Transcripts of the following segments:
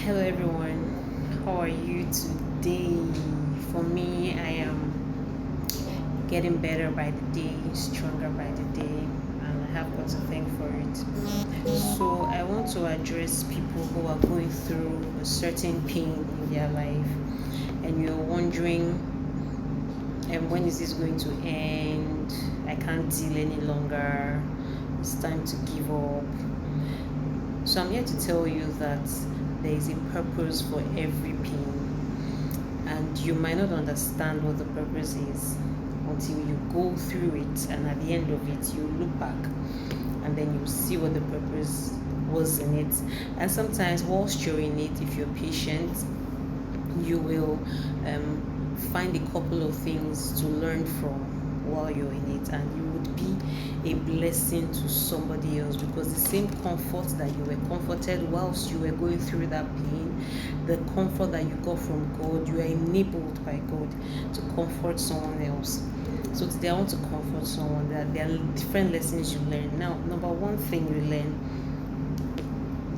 Hello everyone, how are you today? For me, I am getting better by the day, stronger by the day, and I have God to thank for it. So, I want to address people who are going through a certain pain in their life, and you're wondering, and when is this going to end? I can't deal any longer, it's time to give up. So, I'm here to tell you that there is a purpose for every pain, and you might not understand what the purpose is until you go through it, and at the end of it you look back and then you see what the purpose was in it. And sometimes whilst you're in it, if you're patient, you will find a couple of things to learn from while you're in it, and you would be a blessing to somebody else, because the same comfort that you were comforted whilst you were going through that pain, the comfort that you got from God, you are enabled by God to comfort someone else. So today I want to comfort someone that there are different lessons you learn. Now, number one thing you learn,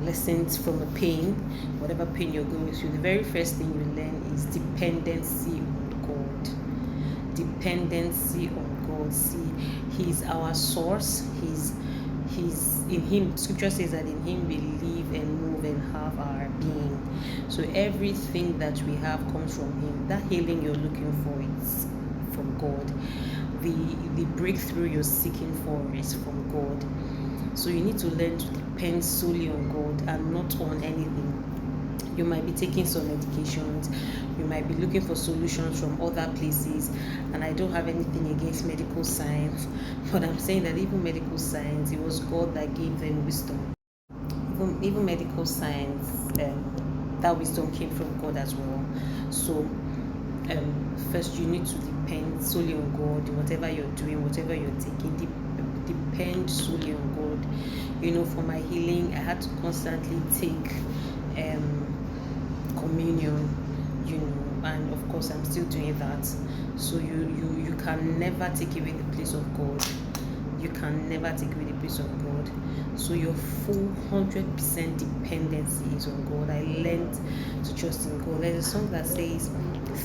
lessons from a pain, whatever pain you're going through, the very first thing you learn is dependency on God. Dependency on God. See, He's our source. He's in Him. Scripture says that in Him we live and move and have our being. So everything that we have comes from Him. That healing you're looking for is from God. The breakthrough you're seeking for is from God. So you need to learn to depend solely on God and not on anything. You might be taking some medications, you might be looking for solutions from other places, and I don't have anything against medical science, but I'm saying that even medical science, it was God that gave them wisdom. Even medical science, that wisdom came from God as well. So first you need to depend solely on God in whatever you're doing, whatever you're taking. Depend solely on God. For my healing, I had to constantly take communion, and of course I'm still doing that. So you can never take away the place of God. You can never take away the place of God. So your full 100% dependency is on God. I learned to trust in God. There's a song that says,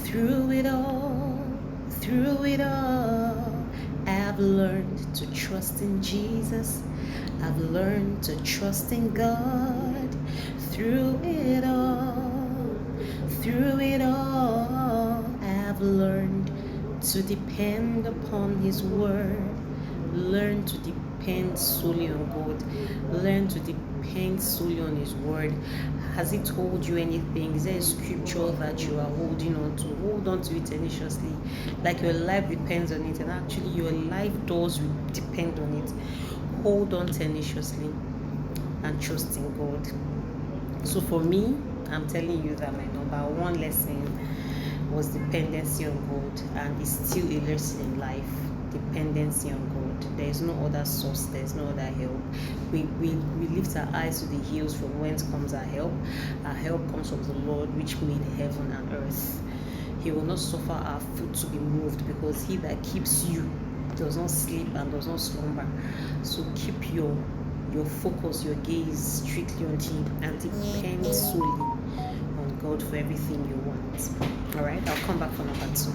through it all, I've learned to trust in Jesus. I've learned to trust in God. Through it all, I've learned to depend upon His word. Learn to depend solely on God. Learn to depend solely on His word. Has He told you anything? Is there a scripture that you are holding on to? Hold on to it tenaciously, like your life depends on it, and actually your life does depend on it. Hold on tenaciously and trust in God. So for me, I'm telling you that my number one lesson was dependency on God, and it's still a lesson in life. Dependency on God. There is no other source, there is no other help. We lift our eyes to the hills from whence comes our help. Our help comes from the Lord which made heaven and earth. He will not suffer our foot to be moved, because He that keeps you does not sleep and does not slumber. So keep your focus, your gaze strictly on Him, and depend solely on God for everything you want. Alright, I'll come back for number 2.